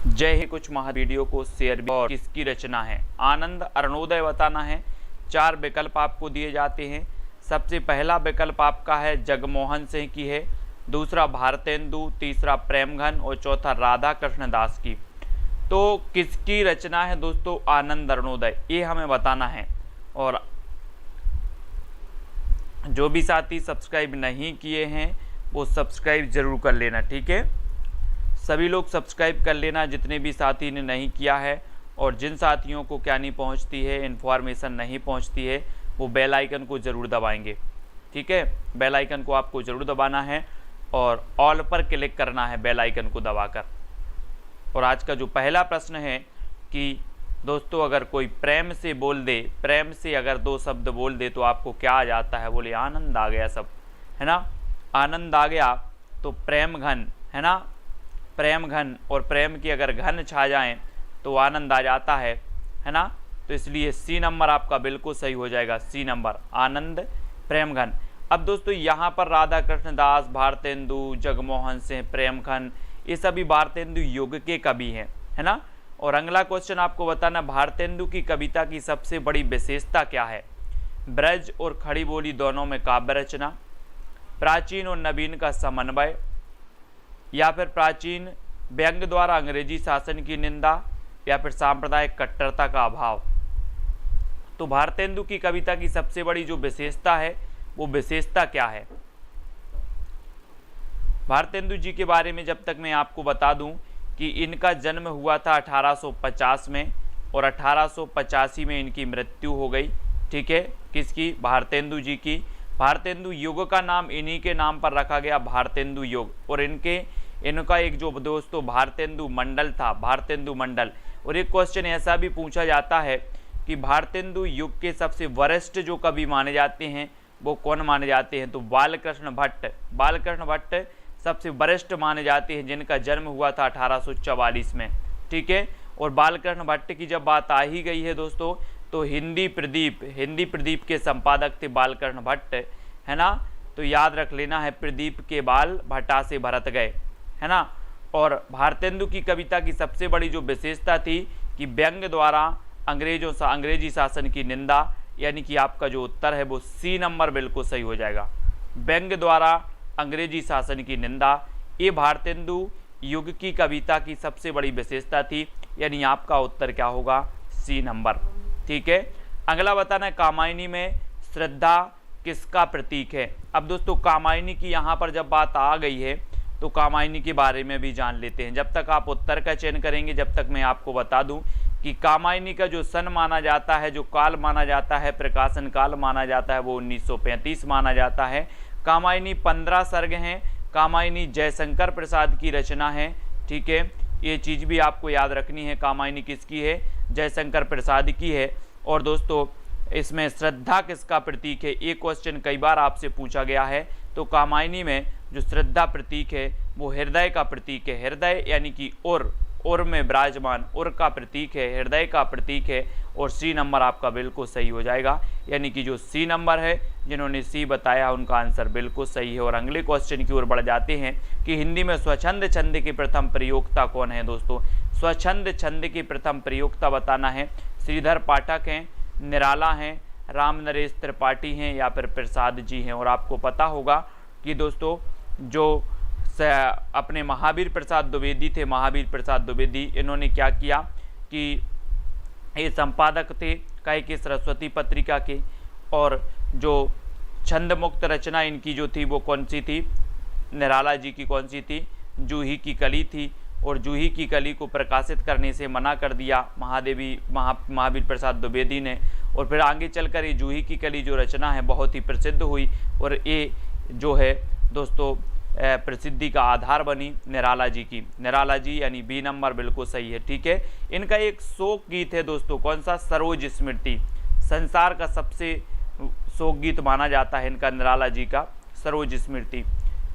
जय हिंद। कुछ वीडियो को शेयर भी और किसकी रचना है। आनंद अरुणोदय बताना है। 4 विकल्प आपको दिए जाते हैं। सबसे पहला विकल्प आपका है जगमोहन सिंह की है, दूसरा भारतेंदु, तीसरा प्रेमघन और चौथा राधा कृष्ण दास की। तो किसकी रचना है दोस्तों? आनंद अरुणोदय, ये हमें बताना है। और जो भी साथी सब्सक्राइब नहीं किए हैं वो सब्सक्राइब जरूर कर लेना, ठीक है। सभी लोग सब्सक्राइब कर लेना जितने भी साथी ने नहीं किया है। और जिन साथियों को क्या नहीं पहुंचती है, इन्फॉर्मेशन नहीं पहुंचती है, वो बेल आइकन को ज़रूर दबाएंगे, ठीक है। बेल आइकन को आपको ज़रूर दबाना है और ऑल पर क्लिक करना है बेल आइकन को दबाकर। और आज का जो पहला प्रश्न है कि दोस्तों अगर कोई प्रेम से बोल दे, प्रेम से अगर 2 शब्द बोल दे तो आपको क्या आ जाता है? बोले आनंद आ गया, सब है ना। आनंद आ गया तो प्रेम घन है ना, प्रेम घन, और प्रेम की अगर घन छा जाएं तो आनंद आ जाता है ना। तो इसलिए सी नंबर आपका बिल्कुल सही हो जाएगा, सी नंबर, आनंद प्रेम घन। अब दोस्तों यहाँ पर राधा कृष्ण दास, भारतेंदु, जगमोहन सिंह, प्रेम घन, ये सभी भारतेंदु युग के कवि हैं, है ना। और अगला क्वेश्चन आपको बताना, भारतेंदु की कविता की सबसे बड़ी विशेषता क्या है? ब्रज और खड़ी बोली दोनों में काव्य रचना, प्राचीन और नवीन का समन्वय, या फिर प्राचीन व्यंग द्वारा अंग्रेजी शासन की निंदा, या फिर सांप्रदायिक कट्टरता का अभाव। तो भारतेंदु की कविता की सबसे बड़ी जो विशेषता है वो विशेषता क्या है? भारतेंदु जी के बारे में जब तक मैं आपको बता दूं कि इनका जन्म हुआ था 1850 में और 1885 में इनकी मृत्यु हो गई, ठीक है। किसकी? भारतेंदु जी की। भारतेंदु युग का नाम इन्हीं के नाम पर रखा गया, भारतेंदु युग। और इनका एक जो दोस्तों भारतेंदु मंडल था, भारतेंदु मंडल। और एक क्वेश्चन ऐसा भी पूछा जाता है कि भारतेंदु युग के सबसे वरिष्ठ जो कवि माने जाते हैं वो कौन माने जाते हैं? तो बालकृष्ण भट्ट, बालकृष्ण भट्ट सबसे वरिष्ठ माने जाते हैं, जिनका जन्म हुआ था 1844 में, ठीक है। और बालकृष्ण भट्ट की जब बात आ ही गई है दोस्तों, तो हिंदी प्रदीप के संपादक थे बालकृष्ण भट्ट, है ना। तो याद रख लेना है, प्रदीप के बाल भट्टा से भरत गए, है ना। और भारतेंदु की कविता की सबसे बड़ी जो विशेषता थी कि व्यंग द्वारा अंग्रेजी शासन की निंदा, यानी कि आपका जो उत्तर है वो सी नंबर बिल्कुल सही हो जाएगा। व्यंग द्वारा अंग्रेजी शासन की निंदा, ये भारतेंदु युग की कविता की सबसे बड़ी विशेषता थी, यानी आपका उत्तर क्या होगा? सी नंबर, ठीक है। अगला बताना है, कामायनी में श्रद्धा किसका प्रतीक है? अब दोस्तों कामायनी की यहाँ पर जब बात आ गई है तो कामायनी के बारे में भी जान लेते हैं। जब तक आप उत्तर का चयन करेंगे, जब तक मैं आपको बता दूं कि कामायनी का जो सन माना जाता है, जो काल माना जाता है, प्रकाशन काल माना जाता है, वो 1935 माना जाता है। कामायनी 15 सर्ग हैं। कामायनी जयशंकर प्रसाद की रचना है, ठीक है। ये चीज़ भी आपको याद रखनी है, कामायनी किसकी है? जयशंकर प्रसाद की है। और दोस्तों इसमें श्रद्धा किसका प्रतीक है? ये क्वेश्चन कई बार आपसे पूछा गया है। तो कामायनी में जो श्रद्धा प्रतीक है वो हृदय का प्रतीक है। हृदय यानी कि और में विराजमान, और का प्रतीक है, हृदय का प्रतीक है। और सी नंबर आपका बिल्कुल सही हो जाएगा, यानी कि जो सी नंबर है, जिन्होंने सी बताया उनका आंसर बिल्कुल सही है। और अगले क्वेश्चन की ओर बढ़ जाते हैं कि हिंदी में स्वच्छंद छंद की प्रथम प्रयोक्ता कौन है? दोस्तों स्वच्छंद छंद की प्रथम प्रयोक्ता बताना है। श्रीधर पाठक हैं, निराला हैं, राम नरेश त्रिपाठी हैं, या फिर प्रसाद जी हैं। और आपको पता होगा कि दोस्तों जो अपने महावीर प्रसाद द्विवेदी थे, महावीर प्रसाद द्विवेदी, इन्होंने क्या किया कि ये संपादक थे कई के सरस्वती पत्रिका के। और जो छंद मुक्त रचना इनकी जो थी वो कौन सी थी? निराला जी की कौन सी थी? जूही की कली थी। और जूही की कली को प्रकाशित करने से मना कर दिया महावीर प्रसाद द्विवेदी ने। और फिर आगे चलकर ये जूही की कली जो रचना है बहुत ही प्रसिद्ध हुई, और ये जो है दोस्तों प्रसिद्धि का आधार बनी निराला जी की। निराला जी यानी बी नंबर बिल्कुल सही है, ठीक है। इनका एक शोक गीत है दोस्तों, कौन सा? सरोज स्मृति। संसार का सबसे शोक गीत माना जाता है इनका, निराला जी का सरोज स्मृति।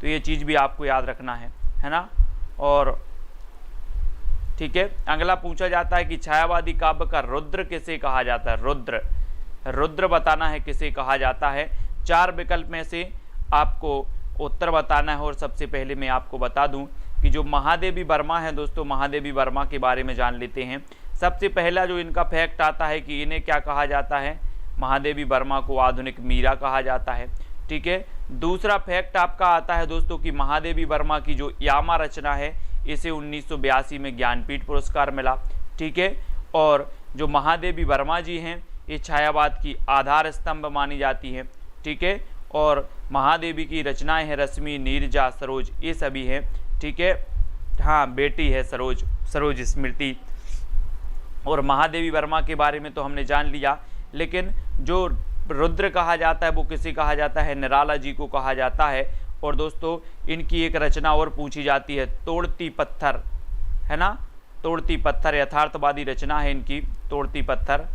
तो ये चीज़ भी आपको याद रखना है ना। और ठीक है, अगला पूछा जाता है कि छायावादी काव्य का रुद्र किसे कहा जाता है? रुद्र बताना है किसे कहा जाता है। 4 विकल्प में से आपको उत्तर बताना है। और सबसे पहले मैं आपको बता दूं कि जो महादेवी वर्मा है दोस्तों, महादेवी वर्मा के बारे में जान लेते हैं। सबसे पहला जो इनका फैक्ट आता है कि इन्हें क्या कहा जाता है, महादेवी वर्मा को आधुनिक मीरा कहा जाता है। ठीक है, दूसरा फैक्ट आपका आता है दोस्तों कि महादेवी वर्मा की जो यामा रचना है इसे 1982 में ज्ञानपीठ पुरस्कार मिला। ठीक है, और जो महादेवी वर्मा जी हैं ये छायावाद की आधार स्तंभ मानी जाती है। ठीक है, और महादेवी की रचनाएं हैं रश्मि, नीरजा, सरोज, ये सभी हैं। ठीक है, हाँ बेटी है सरोज स्मृति। और महादेवी वर्मा के बारे में तो हमने जान लिया, लेकिन जो रुद्र कहा जाता है वो किसे कहा जाता है, निराला जी को कहा जाता है। और दोस्तों इनकी एक रचना और पूछी जाती है, तोड़ती पत्थर, है ना, तोड़ती पत्थर यथार्थवादी रचना है इनकी, तोड़ती पत्थर,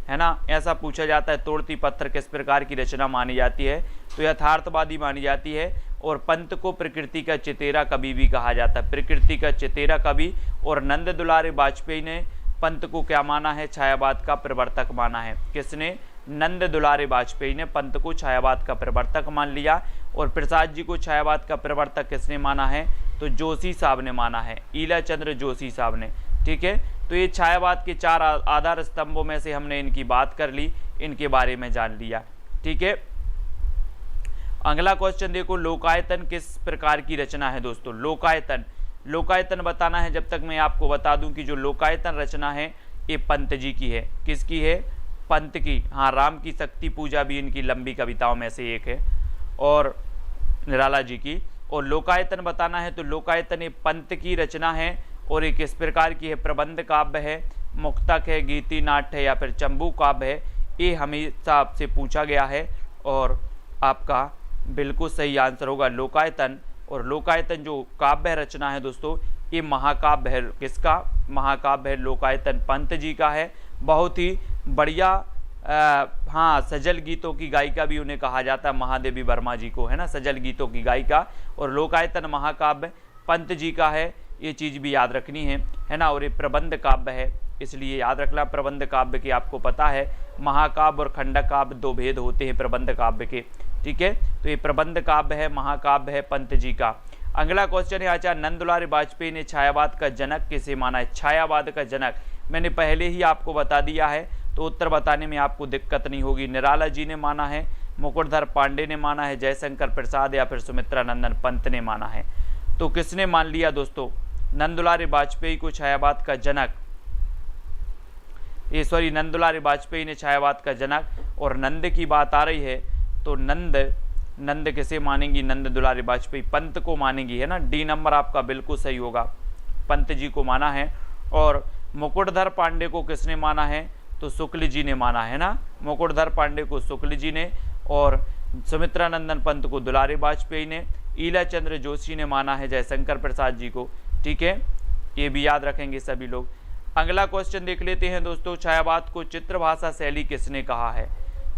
है ना। ऐसा पूछा जाता है तोड़ती पत्थर किस प्रकार की रचना मानी जाती है, तो यथार्थवादी मानी जाती है। और पंत को प्रकृति का चितेरा कवि भी कहा जाता है, प्रकृति का चितेरा कवि। और नंद दुलारे वाजपेयी ने पंत को क्या माना है, छायावाद का प्रवर्तक माना है। किसने, नंद दुलारे वाजपेयी ने पंत को छायावाद का प्रवर्तक मान लिया। और प्रसाद जी को छायावाद का प्रवर्तक किसने माना है, तो जोशी साहब ने माना है, ईला चंद्र जोशी साहब ने। ठीक है, तो ये छायावाद के 4 आधार स्तंभों में से हमने इनकी बात कर ली, इनके बारे में जान लिया। ठीक है, अगला क्वेश्चन देखो, लोकायतन किस प्रकार की रचना है दोस्तों। लोकायतन बताना है। जब तक मैं आपको बता दूं कि जो लोकायतन रचना है ये पंत जी की है। किसकी है, पंत की। हाँ, राम की शक्ति पूजा भी इनकी लंबी कविताओं में से एक है, और निराला जी की। और लोकायतन बताना है तो लोकायतन ये पंत की रचना है और एक किस प्रकार की है, प्रबंध काव्य है, मुक्तक है, गीति नाट्य है या फिर चंबू काव्य है। ये हमेशा आपसे पूछा गया है और आपका बिल्कुल सही आंसर होगा लोकायतन। और लोकायतन जो काव्य रचना है दोस्तों ये महाकाव्य है। किसका, महाकाव्य है लोकायतन, पंत जी का है। बहुत ही बढ़िया, हाँ, सजल गीतों की गायिका भी उन्हें कहा जाता है, महादेवी वर्मा जी को, है ना, सजल गीतों की गायिका। और लोकायतन महाकाव्य पंत जी का है, ये चीज़ भी याद रखनी है ना। और ये प्रबंध काव्य है, इसलिए याद रखना प्रबंध काव्य की। आपको पता है महाकाव्य और खंडक काव्य 2 भेद होते हैं प्रबंध काव्य के। ठीक है, तो ये प्रबंध काव्य है, महाकाव्य है पंत जी का। अगला क्वेश्चन है, आचार्य नंद दुलारे वाजपेयी ने छायावाद का जनक किसे माना है। छायावाद का जनक मैंने पहले ही आपको बता दिया है, तो उत्तर बताने में आपको दिक्कत नहीं होगी। निराला जी ने माना है, मुकुटधर पांडे ने माना है, जयशंकर प्रसाद या फिर सुमित्रा नंदन पंत ने माना है। तो किसने मान लिया दोस्तों, नंद दुलारे वाजपेयी को छायावाद का जनक, नंद दुलारे वाजपेयी ने छायावाद का जनक। और नंद की बात आ रही है तो नंद किसे मानेंगी, नंद दुलारे वाजपेयी पंत को मानेंगी, है ना। डी नंबर आपका बिल्कुल सही होगा, पंत जी को माना है। और मुकुटधर पांडे को किसने माना है, तो शुक्ल जी ने माना है ना, मुकुटधर पांडे को शुक्ल जी ने। और सुमित्रा नंदन पंत को दुलारे वाजपेयी ने। ईला चंद्र जोशी ने माना है जयशंकर प्रसाद जी को। ठीक है, ये भी याद रखेंगे सभी लोग। अगला क्वेश्चन देख लेते हैं दोस्तों, छायावाद को चित्रभाषा शैली किसने कहा है।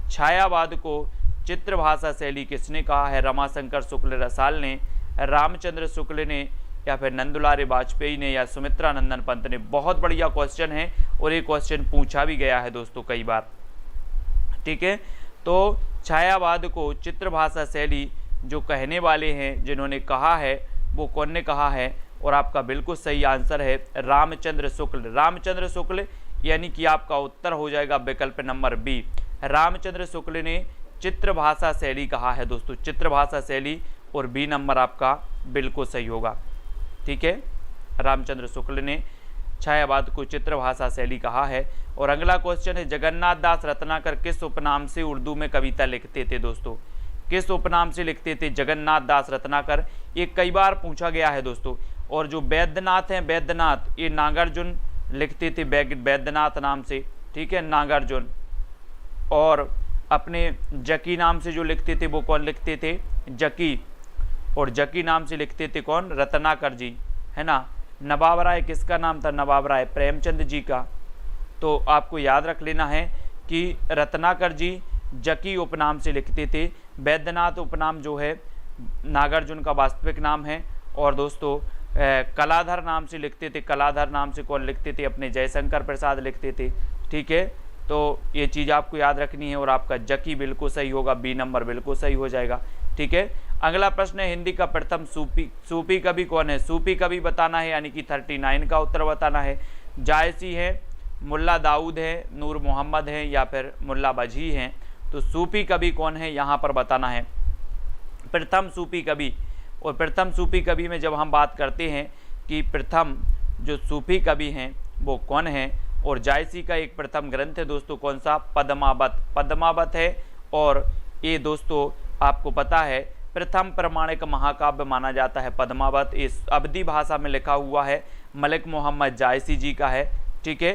छायावाद को चित्रभाषा शैली किसने कहा है, रमाशंकर शुक्ल रसाल ने, रामचंद्र शुक्ल ने या फिर नंद दुलारे वाजपेयी ने या सुमित्रा नंदन पंत ने। बहुत बढ़िया क्वेश्चन है और ये क्वेश्चन पूछा भी गया है दोस्तों कई बार। ठीक है, तो छायावाद को चित्रभाषा शैली जो कहने वाले हैं, जिन्होंने कहा है, वो कौन ने कहा है, और आपका बिल्कुल सही आंसर है रामचंद्र शुक्ल। रामचंद्र शुक्ल यानी कि आपका उत्तर हो जाएगा विकल्प नंबर बी, रामचंद्र शुक्ल ने चित्रभाषा शैली कहा है दोस्तों, चित्रभाषा शैली। और बी नंबर आपका बिल्कुल सही होगा। ठीक है, रामचंद्र शुक्ल ने छायावाद को चित्रभाषा शैली कहा है। और अगला क्वेश्चन है, जगन्नाथ दास रत्नाकर किस उपनाम से उर्दू में कविता लिखते थे दोस्तों, किस उपनाम से लिखते थे जगन्नाथ दास रत्नाकर। ये कई बार पूछा गया है दोस्तों। और जो वैद्यनाथ हैं, वैद्यनाथ, ये नागार्जुन लिखते थे वैद्यनाथ नाम से। ठीक है, नागार्जुन। और अपने जकी नाम से जो लिखते थे वो कौन लिखते थे, जकी। और जकी नाम से लिखते थे कौन, रत्नाकर जी, है ना। नवाब राय किसका नाम था, नवाब राय प्रेमचंद जी का। तो आपको याद रख लेना है कि रत्नाकर जी जकी उपनाम से लिखते थे, वैद्यनाथ उपनाम जो है नागार्जुन का वास्तविक नाम है। और दोस्तों कलाधर नाम से लिखते थे, कलाधर नाम से कौन लिखते थे, अपने जयशंकर प्रसाद लिखते थे। ठीक है, तो ये चीज़ आपको याद रखनी है। और आपका जकी बिल्कुल सही होगा, बी नंबर बिल्कुल सही हो जाएगा। ठीक है, अगला प्रश्न है हिंदी का प्रथम सूफी कवि कौन है? सूफी कवि बताना है, यानी कि 39 का उत्तर बताना है। जायसी है, मुल्ला दाऊद है, नूर मोहम्मद है या फिर मुल्ला बजी हैं। तो सूफी कवि कौन है यहाँ पर बताना है, प्रथम सूफी कवि। और प्रथम सूफी कवि में जब हम बात करते हैं कि प्रथम जो सूफी कवि हैं वो कौन है, और जायसी का एक प्रथम ग्रंथ है दोस्तों, कौन सा? पद्मावत। पद्मावत है, और ये दोस्तों आपको पता है प्रथम प्रमाणिक महाकाव्य माना जाता है पद्मावत। इस अवधी भाषा में लिखा हुआ है, मलिक मोहम्मद जायसी जी का है, ठीक है,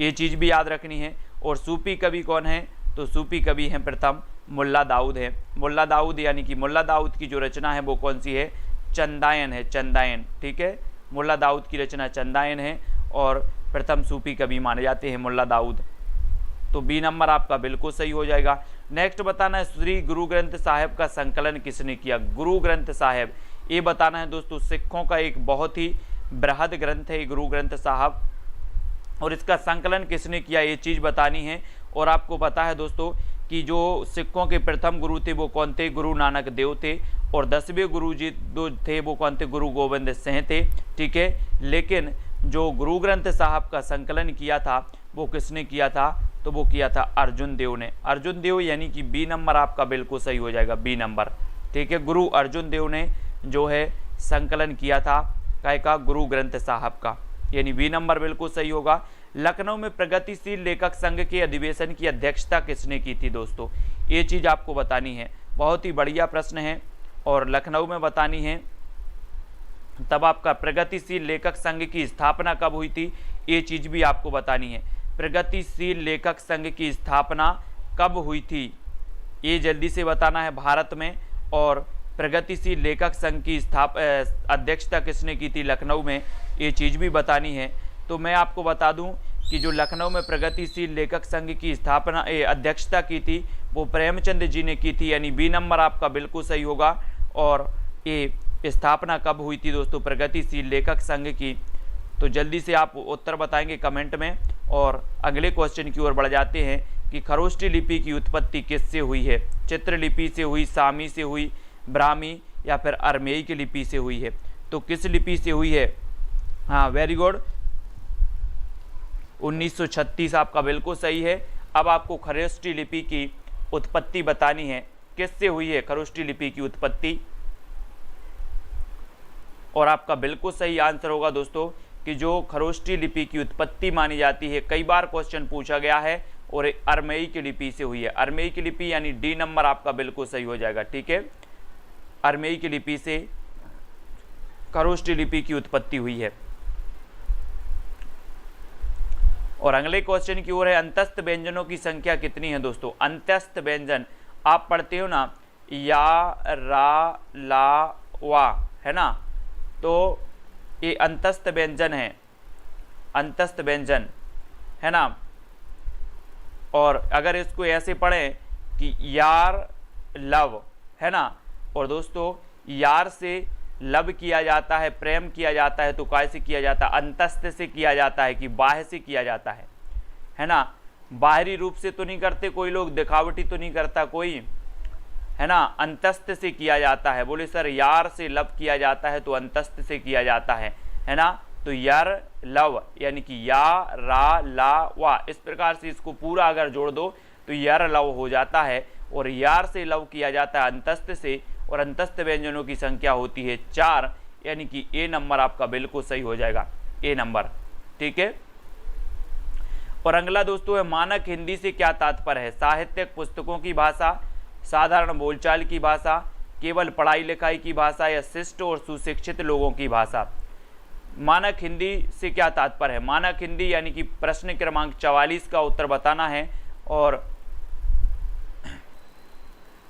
ये चीज़ भी याद रखनी है। और सूफी कवि कौन है? तो सूफी कवि हैं प्रथम मुल्ला दाऊद है। मुल्ला दाऊद यानी कि मुल्ला दाऊद की जो रचना है वो कौन सी है? चंदायन है, चंदायन, ठीक है, मुल्ला दाऊद की रचना चंदायन है, और प्रथम सूफी कवि माने जाते हैं मुल्ला दाऊद। तो बी नंबर आपका बिल्कुल सही हो जाएगा। नेक्स्ट बताना है श्री गुरु ग्रंथ साहिब का संकलन किसने किया? गुरु ग्रंथ साहिब, ये बताना है दोस्तों, सिखों का एक बहुत ही बृहद ग्रंथ है गुरु ग्रंथ साहिब, और इसका संकलन किसने किया ये चीज़ बतानी है। और आपको पता है दोस्तों कि जो सिखों के प्रथम गुरु थे वो कौन थे? गुरु नानक देव थे, और 10वें गुरु जी जो थे वो कौन थे? गुरु गोविंद सिंह थे, ठीक है। लेकिन जो गुरु ग्रंथ साहिब का संकलन किया था वो किसने किया था? तो वो किया था अर्जुन देव ने। अर्जुन देव यानी कि बी नंबर आपका बिल्कुल सही हो जाएगा, बी नंबर, ठीक है। गुरु अर्जुन देव ने जो है संकलन किया था काय का? गुरु ग्रंथ साहिब का, यानी बी नंबर बिल्कुल सही होगा। लखनऊ में प्रगतिशील लेखक संघ के अधिवेशन की अध्यक्षता किसने की थी दोस्तों? ये चीज़ आपको बतानी है, बहुत ही बढ़िया प्रश्न है, और लखनऊ में बतानी है। तब आपका प्रगतिशील लेखक संघ की स्थापना कब हुई थी? ये चीज़ भी आपको बतानी है। प्रगतिशील लेखक संघ की स्थापना कब हुई थी ये जल्दी से बताना है भारत में। और प्रगतिशील लेखक संघ की अध्यक्षता किसने की थी लखनऊ में, ये चीज़ भी बतानी है। तो मैं आपको बता दूं कि जो लखनऊ में प्रगतिशील लेखक संघ की स्थापना अध्यक्षता की थी वो प्रेमचंद जी ने की थी, यानी बी नंबर आपका बिल्कुल सही होगा। और ये स्थापना कब हुई थी दोस्तों प्रगतिशील लेखक संघ की? तो जल्दी से आप उत्तर बताएंगे कमेंट में। और अगले क्वेश्चन की ओर बढ़ जाते हैं कि खरोष्ठी लिपि की उत्पत्ति किससे हुई है? चित्रलिपि से हुई, सामी से हुई, ब्राह्मी या फिर अरमेई की लिपि से हुई है? तो किस लिपि से हुई है? हाँ, वेरी गुड, 1936 आपका बिल्कुल सही है। अब आपको खरोष्ठी लिपि की उत्पत्ति बतानी है, किससे हुई है खरोष्ठी लिपि की उत्पत्ति? और आपका बिल्कुल सही आंसर होगा दोस्तों कि जो खरोष्ठी लिपि की उत्पत्ति मानी जाती है, कई बार क्वेश्चन पूछा गया है, और अरमेई की लिपि से हुई है। अरमेई की लिपि यानी डी नंबर आपका बिल्कुल सही हो जाएगा, ठीक है। अरमेई की लिपि से खरोष्ठी लिपि की उत्पत्ति हुई है। और अगले क्वेश्चन की ओर है, अंतस्थ व्यंजनों की संख्या कितनी है दोस्तों? अंतस्थ व्यंजन आप पढ़ते हो ना, या, रा, ला, वा, है ना, तो ये अंतस्थ व्यंजन है, अंतस्थ व्यंजन है ना। और अगर इसको ऐसे पढ़ें कि यार लव, है ना, और दोस्तों यार से लव किया जाता है, प्रेम किया जाता है, तो कैसे किया जाता है? अंतस्थ से किया जाता है कि बाह्य से किया जाता है ना। बाहरी रूप से तो नहीं करते कोई लोग, दिखावटी तो नहीं करता कोई, है ना, अंतस्थ से किया जाता है। बोले सर यार से लव किया जाता है तो अंतस्थ से किया जाता है ना। तो यार लव यानी कि या, रा, ला, वा, इस प्रकार से इसको पूरा अगर जोड़ दो तो यार लव हो जाता है। और यार से लव किया जाता है अंतस्थ से, और अंतस्थ व्यंजनों की संख्या होती है 4, यानी कि ए नंबर आपका बिल्कुल सही हो जाएगा, ए नंबर, ठीक है। और अगला दोस्तों है, मानक हिंदी से क्या तात्पर्य है? साहित्यिक पुस्तकों की भाषा, साधारण बोलचाल की भाषा, केवल पढ़ाई लिखाई की भाषा, या शिष्ट और सुशिक्षित लोगों की भाषा? मानक हिंदी से क्या तात्पर्य है? मानक हिंदी यानी कि प्रश्न क्रमांक 44 का उत्तर बताना है, और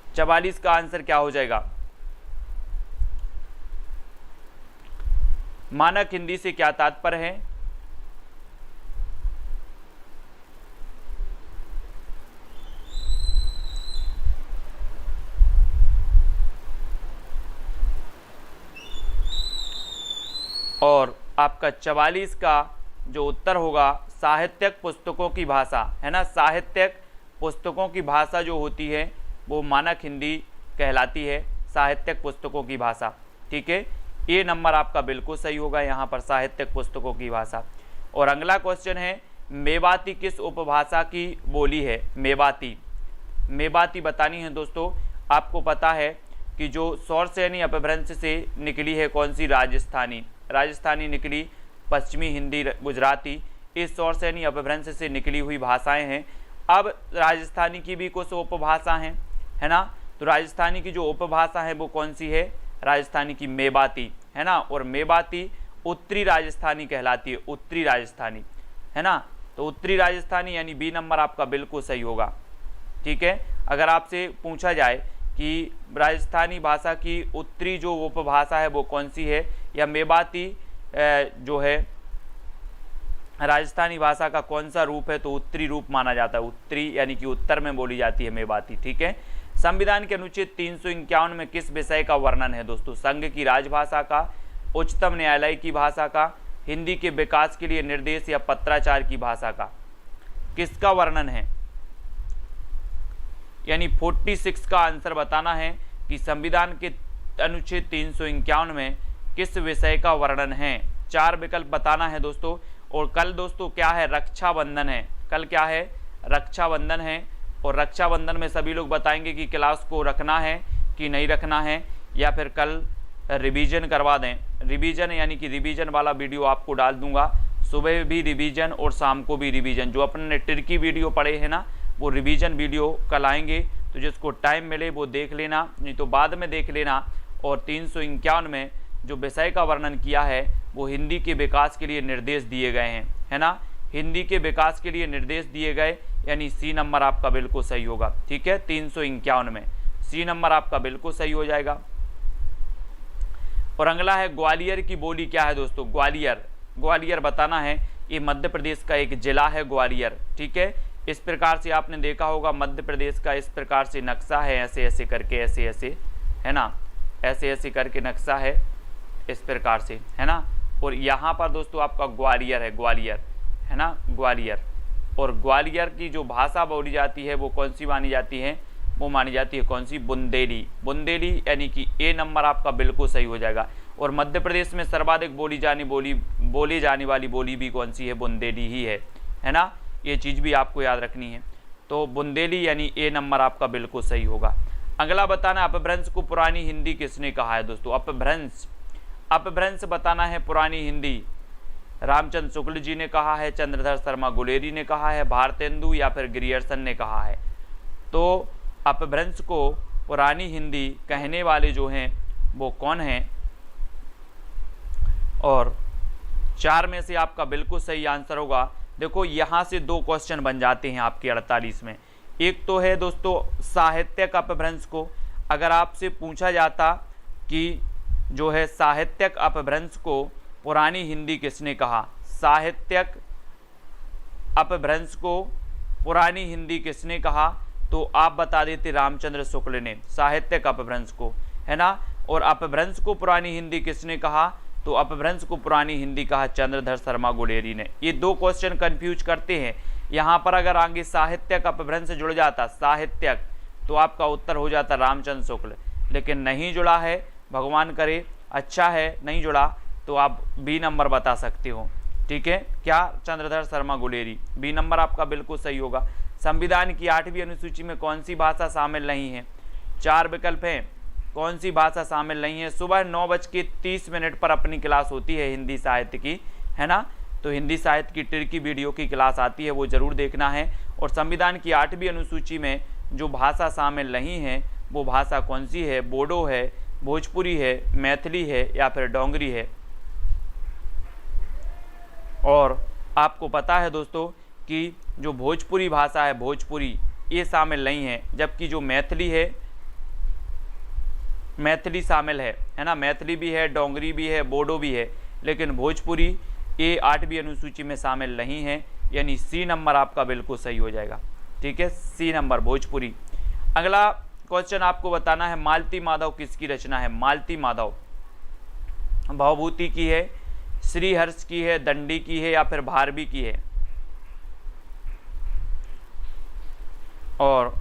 44 का आंसर क्या हो जाएगा? मानक हिंदी से क्या तात्पर्य है? और आपका 44 का जो उत्तर होगा, साहित्यिक पुस्तकों की भाषा, है ना। साहित्यिक पुस्तकों की भाषा जो होती है वो मानक हिंदी कहलाती है? साहित्यिक पुस्तकों की भाषा। ठीक है, ए नंबर आपका बिल्कुल सही होगा यहाँ पर, साहित्यिक पुस्तकों की भाषा। और अगला क्वेश्चन है, मेवाती किस उपभाषा की बोली है? मेवाती, मेवाती बतानी है दोस्तों। आपको पता है कि जो सौरसेनी अपभ्रंश से निकली है कौन सी? राजस्थानी, राजस्थानी निकली, पश्चिमी हिंदी, गुजराती, इस सौरसेनी अपभ्रंश से निकली हुई भाषाएं हैं। अब राजस्थानी की भी कुछ उपभाषा हैं, है ना। तो राजस्थानी की जो उपभाषा है वो कौन सी है? राजस्थानी की मेवाती, है ना। और मेवाती उत्तरी राजस्थानी कहलाती है, उत्तरी राजस्थानी, है ना। तो उत्तरी राजस्थानी यानी बी नंबर आपका बिल्कुल सही होगा। ठीक है, अगर आपसे पूछा जाए कि राजस्थानी भाषा की उत्तरी जो उपभाषा है वो कौन सी है, या मेवाती जो है राजस्थानी भाषा का कौन सा रूप है, तो उत्तरी रूप माना जाता है, उत्तरी यानी कि उत्तर में बोली जाती है मेवाती। ठीक है, संविधान के अनुच्छेद 351 में किस विषय का वर्णन है दोस्तों? संघ की राजभाषा का, उच्चतम न्यायालय की भाषा का, हिंदी के विकास के लिए निर्देश या पत्राचार की भाषा का, किसका वर्णन है? यानी 46 का आंसर बताना है कि संविधान के अनुच्छेद 351 में किस विषय का वर्णन है। 4 विकल्प बताना है दोस्तों। और कल दोस्तों क्या है? रक्षाबंधन है। कल क्या है? रक्षाबंधन है। और रक्षाबंधन में सभी लोग बताएंगे कि क्लास को रखना है कि नहीं रखना है, या फिर कल रिवीजन करवा दें। रिवीजन यानी कि रिवीजन वाला वीडियो आपको डाल दूंगा, सुबह भी रिवीजन और शाम को भी रिवीजन। जो अपन ने टर्की वीडियो पढ़े हैं ना, वो रिवीजन वीडियो कल आएंगे, तो जिसको टाइम मिले वो देख लेना, नहीं तो बाद में देख लेना। और 351 में जो विषय का वर्णन किया है वो हिंदी के विकास के लिए निर्देश दिए गए हैं, है ना। हिंदी के विकास के लिए निर्देश दिए गए, यानी सी नंबर आपका बिल्कुल सही होगा। ठीक है, 351 में सी नंबर आपका बिल्कुल सही हो जाएगा। और अगला है, ग्वालियर की बोली क्या है दोस्तों? ग्वालियर, ग्वालियर बताना है। ये मध्य प्रदेश का एक जिला है ग्वालियर। ठीक है, इस प्रकार से आपने देखा होगा मध्य प्रदेश का इस प्रकार से नक्शा है, ऐसे ऐसे करके, ऐसे ऐसे, है ना, ऐसे ऐसे करके नक्शा है इस प्रकार से, है ना। और यहाँ पर दोस्तों आपका ग्वालियर है, ग्वालियर, है ना, ग्वालियर। और ग्वालियर की जो भाषा बोली जाती है वो कौन सी मानी जाती है? वो मानी जाती है कौन सी? बुंदेली, बुंदेली यानी कि ए नंबर आपका बिल्कुल सही हो जाएगा। और मध्य प्रदेश में सर्वाधिक बोली जाने वाली बोली भी कौन सी है? बुंदेली ही है ना। ये चीज़ भी आपको याद रखनी है। तो बुंदेली यानी ए नंबर आपका बिल्कुल सही होगा। अगला बताना, अपभ्रंश को पुरानी हिंदी किसने कहा है दोस्तों? अपभ्रंश, अपभ्रंश बताना है पुरानी हिंदी। रामचंद्र शुक्ल जी ने कहा है, चंद्रधर शर्मा गुलेरी ने कहा है, भारतेंदु या फिर ग्रियर्सन ने कहा है। तो अपभ्रंश को पुरानी हिंदी कहने वाले जो हैं वो कौन हैं? और 4 में से आपका बिल्कुल सही आंसर होगा। देखो यहाँ से 2 क्वेश्चन बन जाते हैं आपके 48 में। एक तो है दोस्तों साहित्यिक अपभ्रंश को, अगर आपसे पूछा जाता कि जो है साहित्यिक अपभ्रंश को पुरानी हिंदी किसने कहा? साहित्यिक अपभ्रंश को पुरानी हिंदी किसने कहा? तो आप बता देते रामचंद्र शुक्ल ने साहित्यिक अपभ्रंश को, है ना। और अपभ्रंश को पुरानी हिंदी किसने कहा? तो अपभ्रंश को पुरानी हिंदी कहा चंद्रधर शर्मा गुलेरी ने। ये 2 क्वेश्चन कंफ्यूज करते हैं। यहाँ पर अगर आगे साहित्यिक अपभ्रंश जुड़ जाता साहित्यिक, तो आपका उत्तर हो जाता रामचंद्र शुक्ल, लेकिन नहीं जुड़ा है, भगवान करे, अच्छा है नहीं जुड़ा, तो आप बी नंबर बता सकते हो। ठीक है, क्या? चंद्रधर शर्मा गुलेरी, बी नंबर आपका बिल्कुल सही होगा। संविधान की 8वीं अनुसूची में कौन सी भाषा शामिल नहीं है? 4 विकल्प हैं, कौन सी भाषा शामिल नहीं है? सुबह 9:30 पर अपनी क्लास होती है हिंदी साहित्य की, है ना। तो हिंदी साहित्य की टर्की वीडियो की क्लास आती है, वो जरूर देखना है। और संविधान की 8वीं अनुसूची में जो भाषा शामिल नहीं है वो भाषा कौन सी है? बोडो है, भोजपुरी है, मैथिली है या फिर डोंगरी है। और आपको पता है दोस्तों कि जो भोजपुरी भाषा है, भोजपुरी, ये शामिल नहीं है, जबकि जो मैथिली है, मैथिली शामिल है ना। मैथिली भी है, डोंगरी भी है, बोडो भी है, लेकिन भोजपुरी ये 8वीं अनुसूची में शामिल नहीं है, यानी सी नंबर आपका बिल्कुल सही हो जाएगा। ठीक है, सी नंबर भोजपुरी। अगला क्वेश्चन आपको बताना है, मालती माधव किसकी रचना है? मालती माधव भवभूति की है, श्रीहर्ष की है, दंडी की है या फिर भारवी की है? और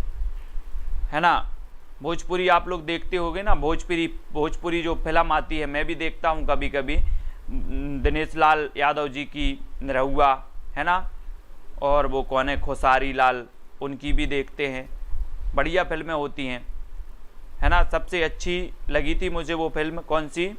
है ना, भोजपुरी आप लोग देखते होंगे ना, भोजपुरी जो फिल्म आती है मैं भी देखता हूँ कभी कभी, दिनेश लाल यादव जी की निरहुआ, है ना, और वो कौन है, खेसारी लाल, उनकी भी देखते हैं, बढ़िया फिल्में होती हैं, है ना। सबसे अच्छी लगी थी मुझे वो फिल्म कौन सी,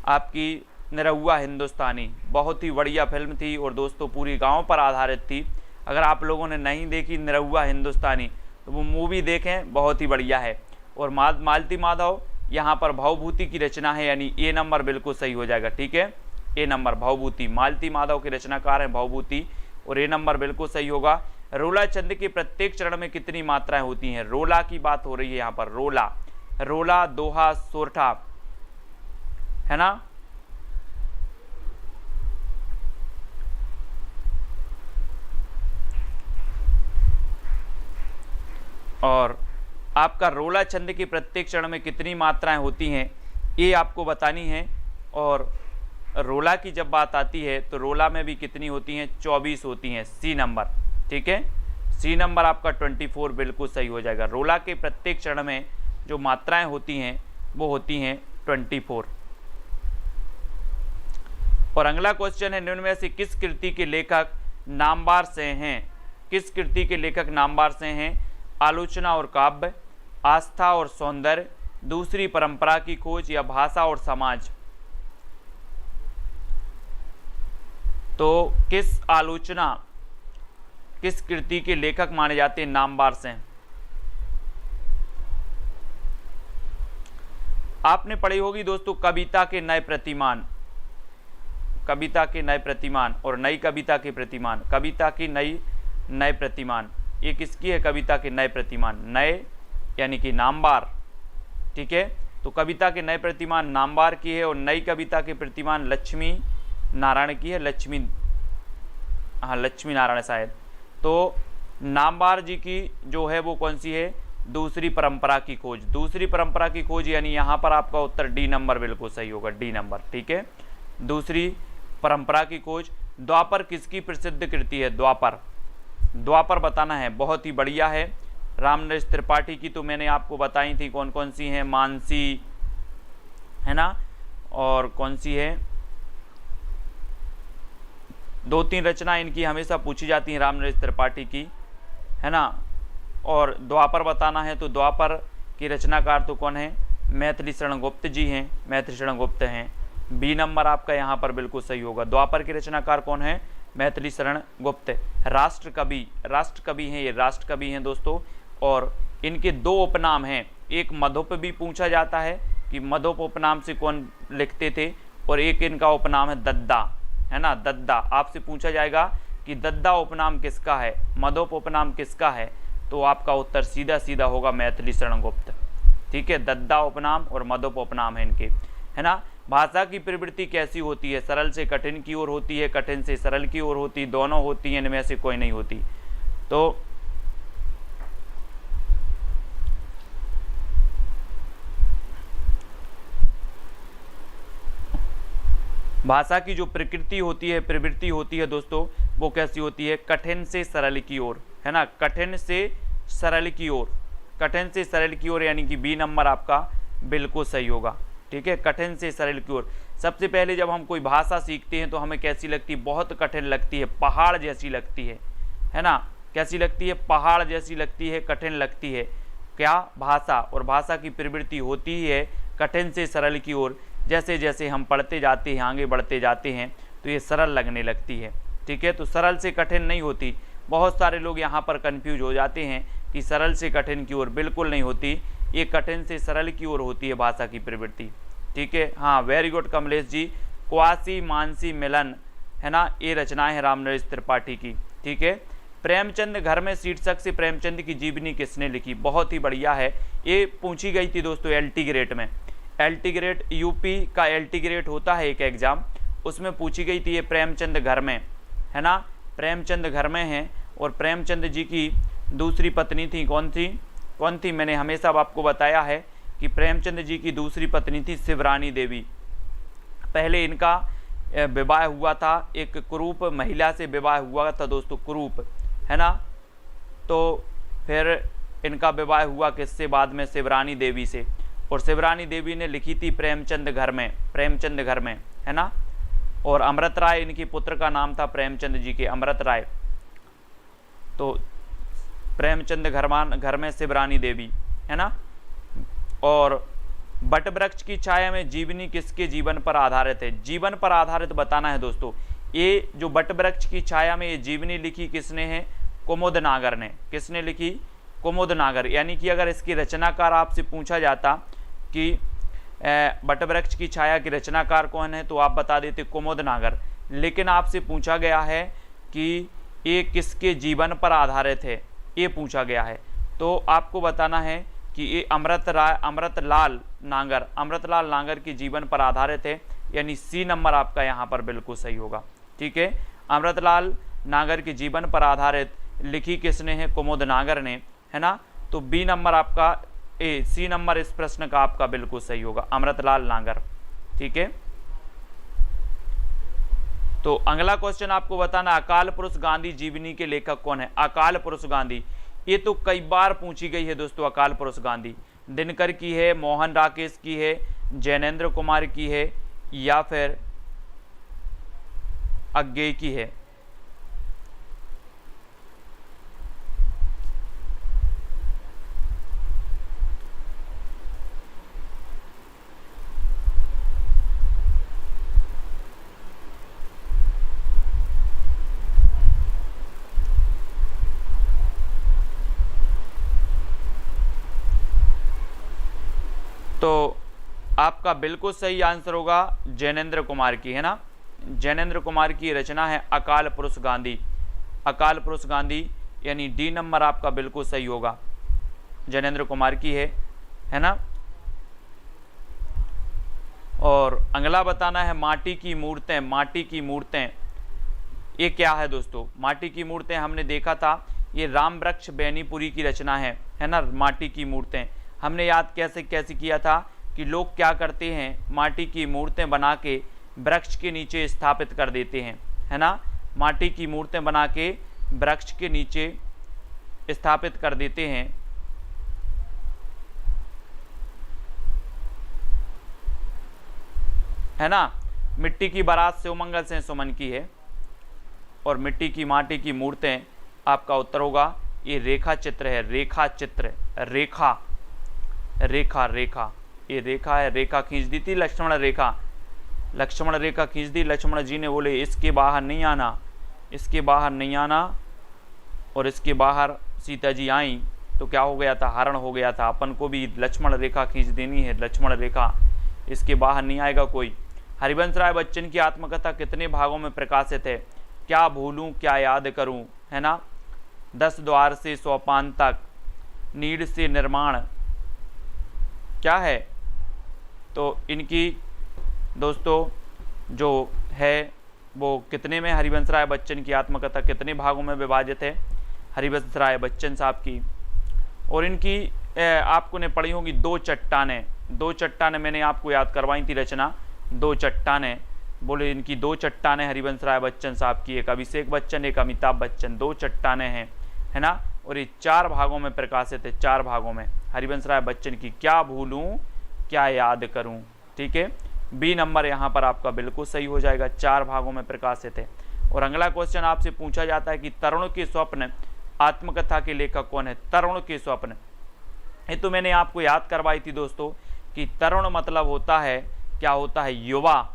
आपकी निरहुआ हिंदुस्तानी, बहुत ही बढ़िया फिल्म थी और दोस्तों पूरी गांव पर आधारित थी। अगर आप लोगों ने नहीं देखी निरहुआ हिंदुस्तानी तो वो मूवी देखें, बहुत ही बढ़िया है। और मालती माधव यहाँ पर भावभूति की रचना है, यानी ए नंबर बिल्कुल सही हो जाएगा, ठीक है। ए नंबर भावभूति, मालती माधव के रचनाकार हैं भावभूति, और ए नंबर बिल्कुल सही होगा। रोला छंद के प्रत्येक चरण में कितनी मात्राएं होती हैं? रोला की बात हो रही है यहाँ पर, रोला, रोला, दोहा, सोरठा, है ना। और आपका रोला छंद के प्रत्येक चरण में कितनी मात्राएं होती हैं ये आपको बतानी है। और रोला की जब बात आती है तो रोला में भी कितनी होती हैं? 24 होती हैं, सी नंबर, ठीक है। सी नंबर आपका 24 बिल्कुल सही हो जाएगा। रोला के प्रत्येक चरण में जो मात्राएं होती हैं वो होती हैं 24। और अगला क्वेश्चन है, निम्न में से किस कृति के लेखक नामवार से हैं? किस कृति के लेखक नामवार से हैं? आलोचना और काव्य, आस्था और सौंदर्य, दूसरी परंपरा की खोज, या भाषा और समाज। तो किस आलोचना, किस कृति के लेखक माने जाते हैं नामवार से? आपने पढ़ी होगी दोस्तों कविता के नए प्रतिमान, कविता के नए प्रतिमान और नई कविता के प्रतिमान। कविता की नए प्रतिमान, ये किसकी है? कविता के नए प्रतिमान, नए यानी कि नामवार, ठीक है। तो कविता के नए प्रतिमान नामवार की है, और नई कविता के प्रतिमान लक्ष्मी नारायण की है, लक्ष्मी नारायण शायद। तो नामवार जी की जो है वो कौन सी है? दूसरी परंपरा की खोज, दूसरी परंपरा की खोज, यानी यहाँ पर आपका उत्तर डी नंबर बिल्कुल सही होगा, डी नंबर, ठीक है। दूसरी परंपरा की खोज। द्वापर किसकी प्रसिद्ध कृति है? द्वापर, द्वापर बताना है, बहुत ही बढ़िया है। रामनरेश त्रिपाठी की तो मैंने आपको बताई थी कौन कौन सी हैं, मानसी, है ना, और कौन सी है, 2-3 रचना इनकी हमेशा पूछी जाती हैं रामनरेश त्रिपाठी की, है ना। और द्वापर बताना है तो द्वापर की रचनाकार तो कौन है? मैथिली शरण गुप्त जी हैं, मैथिली शरण गुप्त हैं, बी नंबर आपका यहाँ पर बिल्कुल सही होगा। द्वापर के रचनाकार कौन है? मैथिली शरण गुप्त। राष्ट्र कवि हैं, ये राष्ट्र कवि हैं दोस्तों। और इनके 2 उपनाम हैं, एक मधुप भी पूछा जाता है कि मधुप उपनाम से कौन लिखते थे, और एक इनका उपनाम है दद्दा, है ना, दद्दा। आपसे पूछा जाएगा कि दद्दा उपनाम किसका है, मधुप उपनाम किसका है, तो आपका उत्तर सीधा सीधा होगा मैथिली शरण गुप्त, ठीक है। दद्दा उपनाम और मधुप उपनाम है इनके, है ना। भाषा की प्रवृत्ति कैसी होती है? सरल से कठिन की ओर होती है, कठिन से सरल की ओर होती, दोनों होती हैं, इनमें से कोई नहीं होती। तो भाषा की जो प्रकृति होती है, प्रवृत्ति होती है दोस्तों, वो कैसी होती है? कठिन से सरल की ओर, है ना, कठिन से सरल की ओर, कठिन से सरल की ओर, यानी कि बी नंबर आपका बिल्कुल सही होगा, ठीक है। कठिन से सरल की ओर। सबसे पहले जब हम कोई भाषा सीखते हैं तो हमें कैसी लगती है? बहुत कठिन लगती है, पहाड़ जैसी लगती है ना। कैसी लगती है? पहाड़ जैसी लगती है, कठिन लगती है। क्या? भाषा। और भाषा की प्रवृत्ति होती ही है कठिन से सरल की ओर। जैसे जैसे हम पढ़ते जाते हैं, आगे बढ़ते जाते हैं, तो ये सरल लगने लगती है, ठीक है। तो सरल से कठिन नहीं होती। बहुत सारे लोग यहाँ पर कंफ्यूज हो जाते हैं कि सरल से कठिन की ओर, बिल्कुल नहीं होती, ये कठिन से सरल की ओर होती है भाषा की प्रवृत्ति, ठीक है। हाँ, very good Kamlesh ji. Quasi Mansi मिलन, है ना, ये रचनाएं हैं रामनरेश त्रिपाठी की, ठीक है। प्रेमचंद घर में शीर्षक से प्रेमचंद की जीवनी किसने लिखी? बहुत ही बढ़िया है, ये पूछी गई थी दोस्तों एलटी ग्रेड में। एलटी ग्रेड, यूपी का एलटी ग्रेड होता है एक एग्जाम, उसमें पूछी गई थी ये प्रेमचंद घर में, है ना, प्रेमचंद घर में है। और प्रेमचंद जी की दूसरी पत्नी थी कौन थी? मैंने हमेशा आपको बताया है कि प्रेमचंद जी की दूसरी पत्नी थी शिवरानी देवी। पहले इनका विवाह हुआ था, एक कुरूप महिला से विवाह हुआ था दोस्तों, कुरूप, है ना। तो फिर इनका विवाह हुआ किससे बाद में? शिवरानी देवी से। और शिवरानी देवी ने लिखी थी प्रेमचंद घर में, प्रेमचंद घर में, है ना। और अमृत राय इनके पुत्र का नाम था, प्रेमचंद जी के, अमृत राय। तो प्रेमचंद घर में शिवरानी देवी, है ना। और बट वृक्ष की छाया में जीवनी किसके जीवन पर आधारित है? जीवन पर आधारित बताना है दोस्तों। ये जो बट वृक्ष की छाया में ये जीवनी लिखी किसने है? कुमुद नागर ने। किसने लिखी? कुमुद नागर। यानी कि अगर इसकी रचनाकार आपसे पूछा जाता कि बट वृक्ष की छाया की रचनाकार कौन है, तो आप बता देते कुमुद नागर। लेकिन आपसे पूछा गया है कि ये किसके जीवन पर आधारित है, ये पूछा गया है। तो आपको बताना है कि ये अमृतलाल नागर के जीवन पर आधारित है, यानी सी नंबर आपका यहाँ पर बिल्कुल सही होगा। ठीक है, अमृतलाल नागर के जीवन पर आधारित लिखी किसने है? कुमुद नागर ने, है ना। तो बी नंबर आपका सी नंबर इस प्रश्न का आपका बिल्कुल सही होगा, अमृतलाल नागर। ठीक है, तो अगला क्वेश्चन आपको बताना, अकाल पुरुष गांधी जीवनी के लेखक कौन है? अकाल पुरुष गांधी, ये तो कई बार पूछी गई है दोस्तों। अकाल पुरुष गांधी दिनकर की है, मोहन राकेश की है, जैनेन्द्र कुमार की है, या फिर अज्ञे की है? तो आपका बिल्कुल सही आंसर होगा जैनेन्द्र कुमार की, है ना। जैनेन्द्र कुमार की रचना है अकाल पुरुष गांधी। अकाल पुरुष गांधी यानी डी नंबर आपका बिल्कुल सही होगा, जैनेन्द्र कुमार की है ना। और अगला बताना है माटी की मूर्तें। माटी की मूर्तें ये क्या है दोस्तों? माटी की मूर्तें हमने देखा था, ये राम वृक्ष बेनीपुरी की रचना है ना। माटी की मूर्तें हमने याद कैसे किया था कि लोग क्या करते हैं, माटी की मूर्तें बना के वृक्ष के नीचे स्थापित कर देते हैं, है ना। माटी की मूर्तें बना के वृक्ष के नीचे स्थापित कर देते हैं, है ना। मिट्टी की बारात शिवमंगल से सुमन की है। और मिट्टी की माटी की मूर्तें आपका उत्तर होगा ये रेखा चित्र है, रेखा चित्र, रेखा रेखा रेखा, ये रेखा है। रेखा खींच दी थी लक्ष्मण रेखा, लक्ष्मण रेखा खींच दी। लक्ष्मण जी ने बोले इसके बाहर नहीं आना, इसके बाहर नहीं आना। और इसके बाहर सीता जी आई तो क्या हो गया था? हरण हो गया था। अपन को भी लक्ष्मण रेखा खींच देनी है, लक्ष्मण रेखा, इसके बाहर नहीं आएगा कोई। हरिवंश राय बच्चन की आत्मकथा कितने भागों में प्रकाशित है? क्या भूलूं क्या याद करूं, है ना। 10 द्वार से सोपान तक, नीड से निर्माण, क्या है? तो इनकी दोस्तों जो है वो कितने में? हरिवंश राय बच्चन की आत्मकथा कितने भागों में विभाजित है? हरिवंश राय बच्चन साहब की। और इनकी आपको ने पढ़ी होगी दो चट्टानें। दो चट्टानें मैंने आपको याद करवाई थी रचना, दो चट्टानें। बोले इनकी दो चट्टानें हरिवंश राय बच्चन साहब की, एक अभिषेक बच्चन एक अमिताभ बच्चन, दो चट्टानें हैं, है ना। और ये 4 भागों में प्रकाशित है, 4 भागों में। हरिवंश राय बच्चन की क्या भूलूं क्या याद करूं। ठीक है, बी नंबर यहाँ पर आपका बिल्कुल सही हो जाएगा, 4 भागों में प्रकाशित है। और अगला क्वेश्चन आपसे पूछा जाता है कि तरुण के स्वप्न आत्मकथा के लेखक कौन है? तरुण के स्वप्न, ये तो मैंने आपको याद करवाई थी दोस्तों कि तरुण मतलब होता है, क्या होता है? युवा,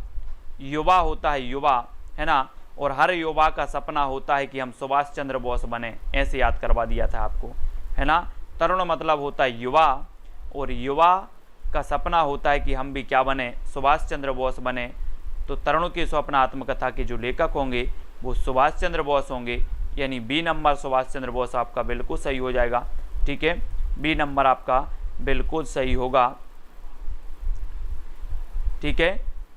युवा होता है, युवा, है ना। और हर युवा का सपना होता है कि हम सुभाष चंद्र बोस बने, ऐसे याद करवा दिया था आपको, है ना। तरुण मतलब होता है युवा, और युवा का सपना होता है कि हम भी क्या बने? सुभाष चंद्र बोस बने। तो तरुण के स्वप्न आत्मकथा के जो लेखक होंगे वो सुभाष चंद्र बोस होंगे, यानी बी नंबर सुभाष चंद्र बोस आपका बिल्कुल सही हो जाएगा। ठीक है, बी नंबर आपका बिल्कुल सही होगा। ठीक है,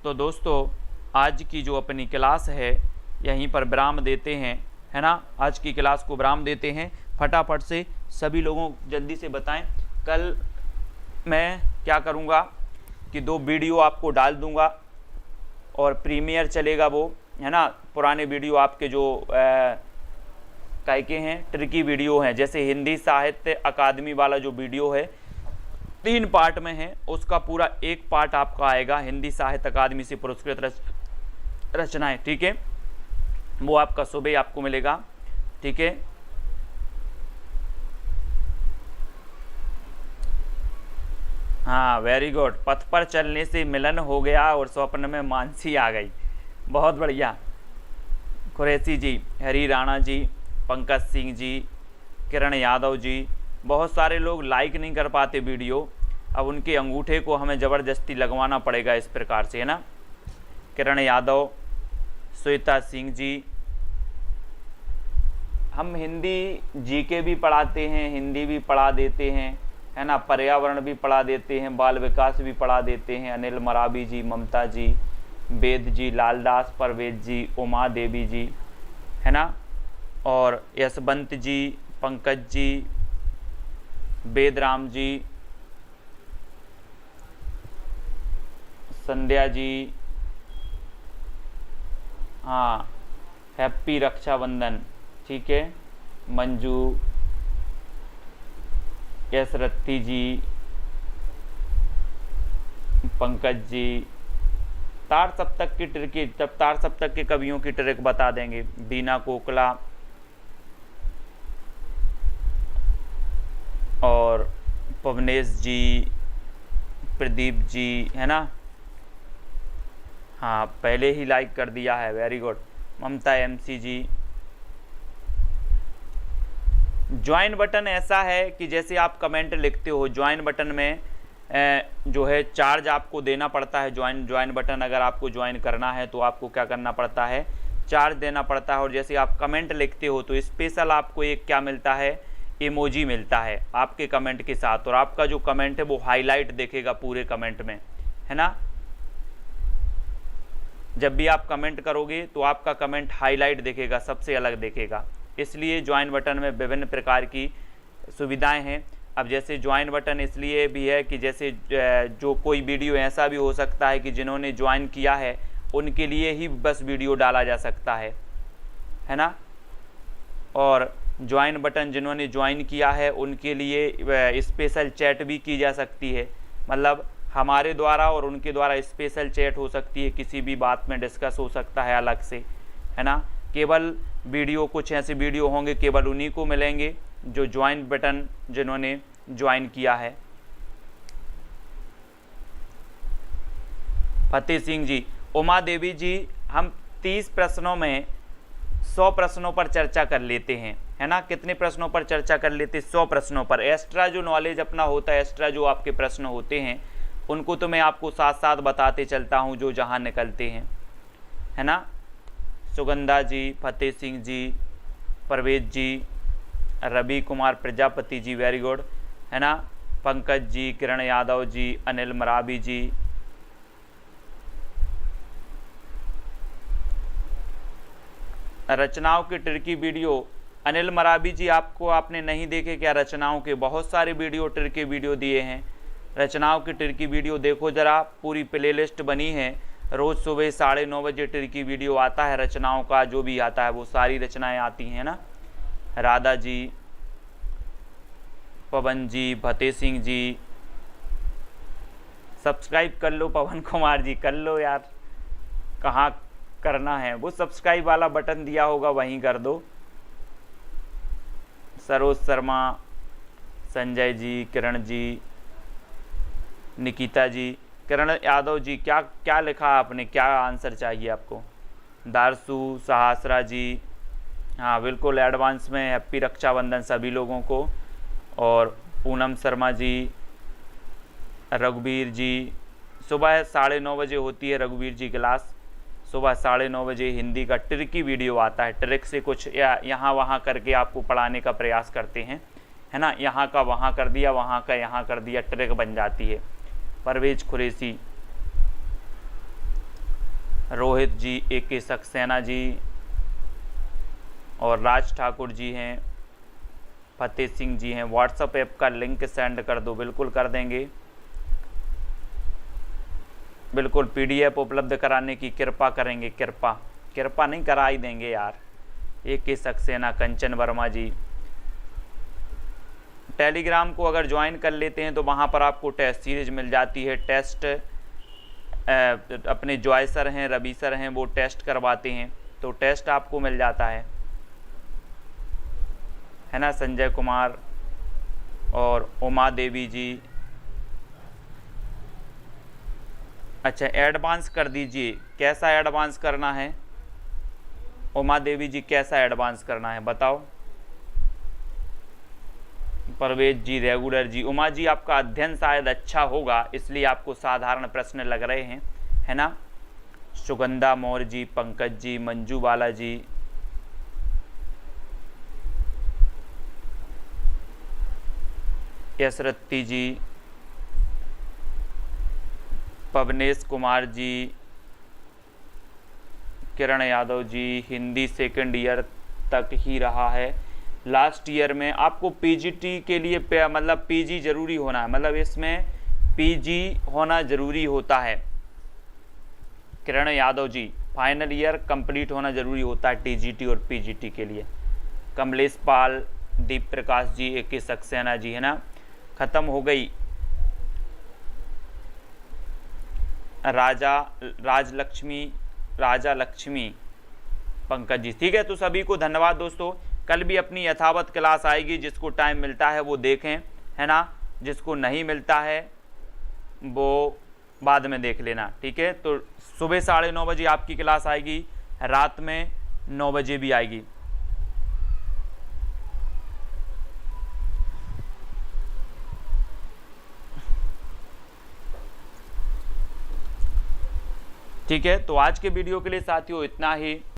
तो दोस्तों आज की जो अपनी क्लास है यहीं पर विराम देते हैं, है ना। आज की क्लास को विराम देते हैं। फटाफट से सभी लोगों जल्दी से बताएं। कल मैं क्या करूंगा कि 2 वीडियो आपको डाल दूंगा और प्रीमियर चलेगा वो, है ना। पुराने वीडियो आपके जो काय के हैं, ट्रिकी वीडियो हैं। जैसे हिंदी साहित्य अकादमी वाला जो वीडियो है 3 पार्ट में है, उसका पूरा 1 पार्ट आपका आएगा हिंदी साहित्य अकादमी से पुरस्कृत रचनाएं, ठीक है, वो आपका सुबह आपको मिलेगा, ठीक है। हाँ वेरी गुड, पथ पर चलने से मिलन हो गया और स्वप्न में मानसी आ गई, बहुत बढ़िया। कुरैशी जी, हरी राणा जी, पंकज सिंह जी, किरण यादव जी, बहुत सारे लोग लाइक नहीं कर पाते वीडियो, अब उनके अंगूठे को हमें ज़बरदस्ती लगवाना पड़ेगा इस प्रकार से, है ना। किरण यादव, श्वेता सिंह जी, हम हिंदी जीके भी पढ़ाते हैं, हिंदी भी पढ़ा देते हैं, है ना, पर्यावरण भी पढ़ा देते हैं, बाल विकास भी पढ़ा देते हैं। अनिल मराबी जी, ममता जी, वेद जी, लालदास परवेज जी, उमा देवी जी, है ना, और यशवंत जी, पंकज जी, वेदराम जी, संध्या जी, हाँ हैप्पी रक्षाबंधन, ठीक है, मंजू, यश रत्ती जी, पंकज जी, तार सप्तक की ट्रिक, जब तार सप्तक के कवियों की ट्रिक बता देंगे। दीना कोकला और पवनेश जी, प्रदीप जी, है ना, हाँ पहले ही लाइक कर दिया है, वेरी गुड। ममता एमसी जी। ज्वाइन बटन ऐसा है कि जैसे आप कमेंट लिखते हो, ज्वाइन बटन में जो है चार्ज आपको देना पड़ता है। ज्वाइन बटन अगर आपको ज्वाइन करना है तो आपको क्या करना पड़ता है, चार्ज देना पड़ता है। और जैसे आप कमेंट लिखते हो तो स्पेशल आपको एक क्या मिलता है, इमोजी मिलता है आपके कमेंट के साथ, और आपका जो कमेंट है वो हाईलाइट दिखेगा पूरे कमेंट में, है ना। जब भी आप कमेंट करोगे तो आपका कमेंट हाईलाइट दिखेगा, सबसे अलग दिखेगा। इसलिए ज्वाइन बटन में विभिन्न प्रकार की सुविधाएं हैं। अब जैसे ज्वाइन बटन इसलिए भी है कि जैसे जो कोई वीडियो ऐसा भी हो सकता है कि जिन्होंने ज्वाइन किया है उनके लिए ही बस वीडियो डाला जा सकता है ना। और ज्वाइन बटन जिन्होंने ज्वाइन किया है उनके लिए स्पेशल चैट भी की जा सकती है, मतलब हमारे द्वारा और उनके द्वारा स्पेशल चैट हो सकती है, किसी भी बात में डिस्कस हो सकता है अलग से, है ना। केवल वीडियो, कुछ ऐसे वीडियो होंगे केवल उन्हीं को मिलेंगे जो ज्वाइन बटन जिन्होंने ज्वाइन किया है। फतेह सिंह जी, उमा देवी जी, हम 30 प्रश्नों में 100 प्रश्नों पर चर्चा कर लेते हैं, है ना। कितने प्रश्नों पर चर्चा कर लेते हैं, 100 प्रश्नों पर। एक्स्ट्रा जो नॉलेज अपना होता है, एक्स्ट्रा जो आपके प्रश्न होते हैं उनको तो मैं आपको साथ साथ बताते चलता हूं जो जहां निकलते हैं, है ना। सुगंधा जी, फतेह सिंह जी, परवेज जी, रवि कुमार प्रजापति जी, वेरी गुड, है ना, पंकज जी, किरण यादव जी, अनिल मराबी जी, रचनाओं की ट्रिकी वीडियो। अनिल मराबी जी, आपने नहीं देखे क्या रचनाओं के? बहुत सारे वीडियो ट्रिकी वीडियो दिए हैं। रचनाओं की ट्रिकी वीडियो देखो जरा, पूरी प्लेलिस्ट बनी है। रोज़ सुबह 9:30 बजे ट्रिकी वीडियो आता है, रचनाओं का जो भी आता है वो सारी रचनाएं आती हैं ना। राधा जी, पवन जी, फतेह सिंह जी, सब्सक्राइब कर लो। पवन कुमार जी कर लो यार, कहाँ करना है, वो सब्सक्राइब वाला बटन दिया होगा वहीं कर दो। सरोज शर्मा, संजय जी, किरण जी, निकिता जी, किरण यादव जी, क्या क्या लिखा आपने, क्या आंसर चाहिए आपको? दारसू, सहासरा जी, हाँ बिल्कुल एडवांस में हैप्पी रक्षाबंधन सभी लोगों को। और पूनम शर्मा जी, रघुवीर जी, सुबह 9:30 बजे होती है रघुवीर जी क्लास, सुबह 9:30 बजे हिंदी का ट्रिकी वीडियो आता है। ट्रिक से कुछ यहाँ वहाँ करके आपको पढ़ाने का प्रयास करते हैं, है ना। यहाँ का वहाँ कर दिया, वहाँ का यहाँ कर दिया, ट्रिक बन जाती है। परवेज कुरैशी, रोहित जी, AK सक्सेना जी और राज ठाकुर जी हैं, फतेह सिंह जी हैं। व्हाट्सएप ऐप का लिंक सेंड कर दो, बिल्कुल कर देंगे, बिल्कुल। PDF उपलब्ध कराने की कृपा करेंगे, कृपा नहीं करा ही देंगे यार, AK सक्सेना, कंचन वर्मा जी। टेलीग्राम को अगर ज्वाइन कर लेते हैं तो वहाँ पर आपको टेस्ट सीरीज मिल जाती है। टेस्ट अपने जॉय सर हैं, रवि सर हैं, वो टेस्ट करवाते हैं, तो टेस्ट आपको मिल जाता है ना। संजय कुमार और उमा देवी जी। अच्छा, एडवांस कर दीजिए। कैसा एडवांस करना है उमा देवी जी, कैसा एडवांस करना है बताओ। परवेज जी, रेगुलर जी। उमा जी, आपका अध्ययन शायद अच्छा होगा, इसलिए आपको साधारण प्रश्न लग रहे हैं, है ना। सुगंधा मौर्य जी, पंकज जी, मंजू बाला जी, यशरत्ती जी, पवनेश कुमार जी, किरण यादव जी। हिंदी सेकंड ईयर तक ही रहा है, लास्ट ईयर में आपको पीजीटी के लिए मतलब पीजी जरूरी होना है, मतलब इसमें पीजी होना जरूरी होता है। Kiran Yadav ji, final year complete होना जरूरी होता है टीजीटी और पीजीटी के लिए। कमलेश पाल, दीप प्रकाश जी, AK सक्सेना जी, है ना। खत्म हो गई। राजा लक्ष्मी, पंकज जी, ठीक है। तो सभी को धन्यवाद दोस्तों। कल भी अपनी यथावत क्लास आएगी, जिसको टाइम मिलता है वो देखें, है ना। जिसको नहीं मिलता है वो बाद में देख लेना, ठीक है। तो सुबह 9:30 बजे आपकी क्लास आएगी, रात में 9 बजे भी आएगी। ठीक है, तो आज के वीडियो के लिए साथियों इतना ही।